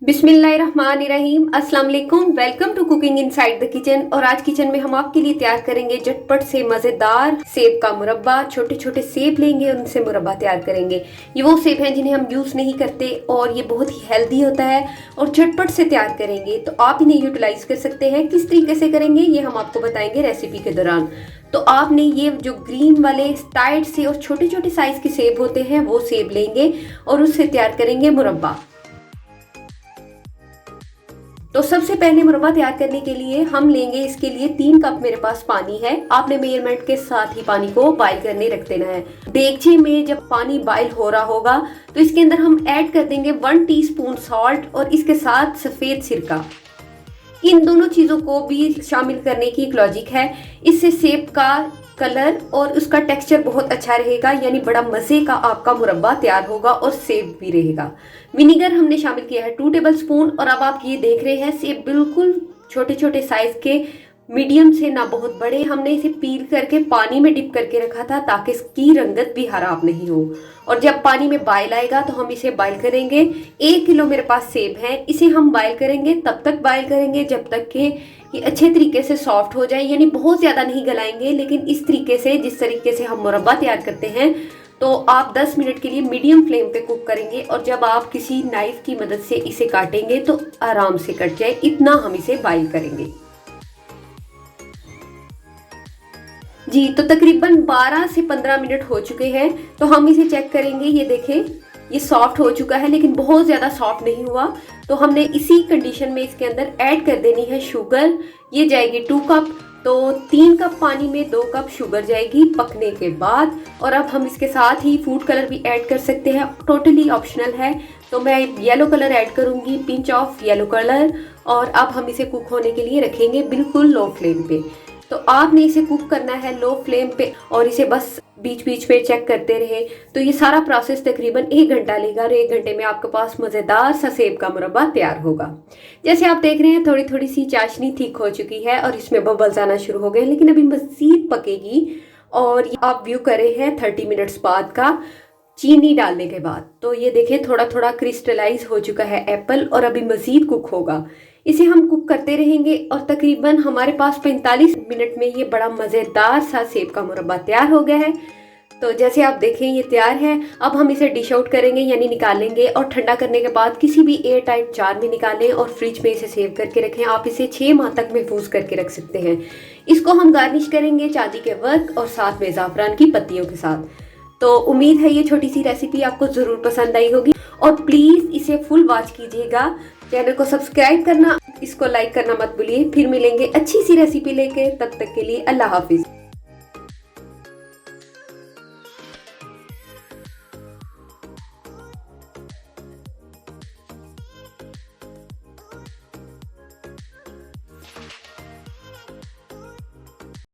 बिस्मिल्लाहिर्रहमानिर्रहीम। अस्सलाम वालेकुम। Welcome to cooking inside the kitchen. और आज किचन में हम आपके लिए तैयार करेंगे झटपट से मज़ेदार सेब का मुरब्बा। छोटे छोटे सेब लेंगे, उनसे मुरब्बा तैयार करेंगे। ये वो सेब हैं जिन्हें हम यूज़ नहीं करते और ये बहुत ही हेल्दी होता है और झटपट से तैयार करेंगे तो आप इन्हें यूटिलाइज कर सकते हैं। किस तरीके से करेंगे ये हम आपको बताएंगे रेसिपी के दौरान। तो आपने ये जो ग्रीन वाले टाइट से और छोटे छोटे साइज के सेब होते हैं वो सेब लेंगे और उससे तैयार करेंगे मुरब्बा। तो सबसे पहले मुरब्बा तैयार करने के लिए हम लेंगे, इसके लिए 3 कप मेरे पास पानी है। आपने मेजरमेंट के साथ ही पानी को बॉईल करने रख देना है। देगची में जब पानी बॉईल हो रहा होगा तो इसके अंदर हम ऐड कर देंगे 1 टीस्पून सॉल्ट और इसके साथ सफेद सिरका। इन दोनों चीजों को भी शामिल करने की एक लॉजिक है, इससे सेब का कलर और उसका टेक्सचर बहुत अच्छा रहेगा, यानी बड़ा मजे का आपका मुरब्बा तैयार होगा और सेब भी रहेगा। विनीगर हमने शामिल किया है 2 टेबलस्पून। और अब आप ये देख रहे हैं सेब बिल्कुल छोटे छोटे साइज के, मीडियम से ना बहुत बड़े। हमने इसे पील करके पानी में डिप करके रखा था ताकि इसकी रंगत भी खराब नहीं हो। और जब पानी में बॉयल आएगा तो हम इसे बॉयल करेंगे। 1 किलो मेरे पास सेब है, इसे हम बॉयल करेंगे। तब तक बॉयल करेंगे जब तक कि ये अच्छे तरीके से सॉफ्ट हो जाए, यानी बहुत ज़्यादा नहीं गलाएंगे, लेकिन इस तरीके से जिस तरीके से हम मुरब्बा तैयार करते हैं। तो आप 10 मिनट के लिए मीडियम फ्लेम पे कुक करेंगे और जब आप किसी नाइफ की मदद से इसे काटेंगे तो आराम से कट जाए, इतना हम इसे बॉयल करेंगे। जी, तो तकरीबन 12 से 15 मिनट हो चुके हैं। तो हम इसे चेक करेंगे। ये देखें, ये सॉफ्ट हो चुका है लेकिन बहुत ज़्यादा सॉफ्ट नहीं हुआ। तो हमने इसी कंडीशन में इसके अंदर ऐड कर देनी है शुगर। ये जाएगी 2 कप। तो 3 कप पानी में 2 कप शुगर जाएगी पकने के बाद। और अब हम इसके साथ ही फूड कलर भी ऐड कर सकते हैं, टोटली ऑप्शनल है। तो मैं येलो कलर ऐड करूंगी, पिंच ऑफ येलो कलर। और अब हम इसे कुक होने के लिए रखेंगे बिल्कुल लो फ्लेम पे। तो आपने इसे कुक करना है लो फ्लेम पे और इसे बस बीच बीच में चेक करते रहे। तो ये सारा प्रोसेस तकरीबन 1 घंटा लेगा और 1 घंटे में आपके पास मज़ेदार सा सेब का मुरब्बा तैयार होगा। जैसे आप देख रहे हैं थोड़ी थोड़ी सी चाशनी थिक हो चुकी है और इसमें बबल्स आना शुरू हो गए, लेकिन अभी मज़ीद पकेगी। और आप व्यू कर रहे हैं 30 मिनट्स बाद का, चीनी डालने के बाद। तो ये देखें थोड़ा थोड़ा क्रिस्टलाइज हो चुका है एप्पल और अभी मज़ीद कुक होगा। इसे हम कुक करते रहेंगे और तकरीबन हमारे पास 45 मिनट में ये बड़ा मज़ेदार सा सेब का मुरब्बा तैयार हो गया है। तो जैसे आप देखें ये तैयार है। अब हम इसे डिश आउट करेंगे, यानी निकालेंगे और ठंडा करने के बाद किसी भी एयर टाइट जार में निकालें और फ्रिज में इसे सेव करके रखें। आप इसे 6 माह तक महफूज करके रख सकते हैं। इसको हम गार्निश करेंगे चांदी के वर्क और साथ में ज़ाफ़रान की पत्तियों के साथ। तो उम्मीद है ये छोटी सी रेसिपी आपको ज़रूर पसंद आई होगी और प्लीज़ इसे फुल वॉच कीजिएगा। चैनल को सब्सक्राइब करना, इसको लाइक करना मत भूलिए। फिर मिलेंगे अच्छी सी रेसिपी लेके, तब तक के लिए अल्लाह हाफिज।